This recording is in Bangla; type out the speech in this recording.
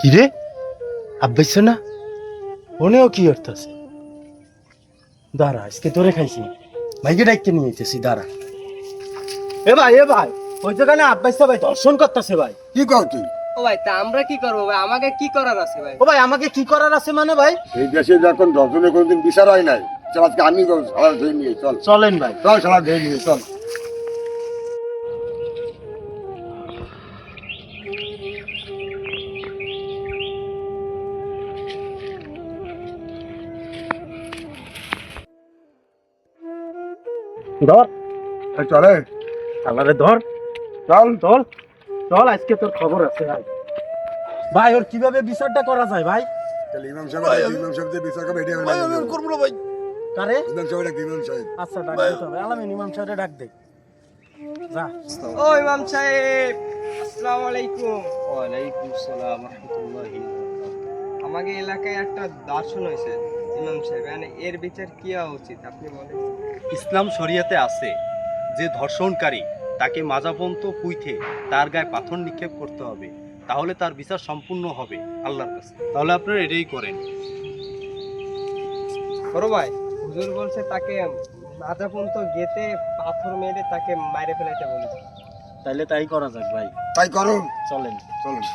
কিরে আব্বাইছ না ওনেও কি করতেছে? দাঁড়া, আজকে তোরে খাইছি, ভাইকে ডাইকে নিয়ে যেতেছি, দাঁড়া। এ ভাই ওই যেখানে আব্বাইছ ভাই দর্শন করতেছে ভাই। কি কর তুই? ও ভাই, তা আমরা কি করবো ভাই? আমাকে কি করার আছে ভাই? ও ভাই আমাকে কি করার আছে মানে ভাই? এই দেশে যখন দর্শনে কোনোদিন বিচার হয় নাই, চল আজকে আমি সারা ধরে নিয়ে চল চলেন ভাই। চল সারা ধরে নিয়ে চল। ধর এই চলে আমারে ধর, চল চল চল, আজকে তোর খবর আছে ভাই। ভাই ওর কিভাবে বিচারটা করা যায় ভাই? তাহলে ইমাম সাহেব বিচার করবে এটা আমি করব না ভাই। কারে? ইমাম সাহেব ডাক ইমাম সাহেব। আচ্ছা ডাক দে তবে, আলামিন ইমাম সাহেবরে ডাক দে। যা। ও ইমাম সাহেব, আসসালামু আলাইকুম। ওয়ালাইকুম আসসালাম রাহমাতুল্লাহি। আমাদের এলাকায় একটা দর্শন হয়েছে ইমাম সাহেব, মানে এর বিচার কি হওয়া উচিত আপনি বলেন। ইসলাম শরিয়াতে আছে যে ধর্ষণকারী তাকে মাজাপন্ত পুঁইতে তার গায়ে পাথর নিক্ষেপ করতে হবে, তাহলে তার বিচার সম্পূর্ণ হবে আল্লাহর কাছে। তাহলে আপনারা এটাই করেন। বড় ভাই, হুজুর বলছে তাকে মাথা পর্যন্ত গেতে পাথর মেরে তাকে মাইরে ফেলাইতে বলেছে। তাইলে তাই করা যাক ভাই, তাই করো চলেন। চলুন।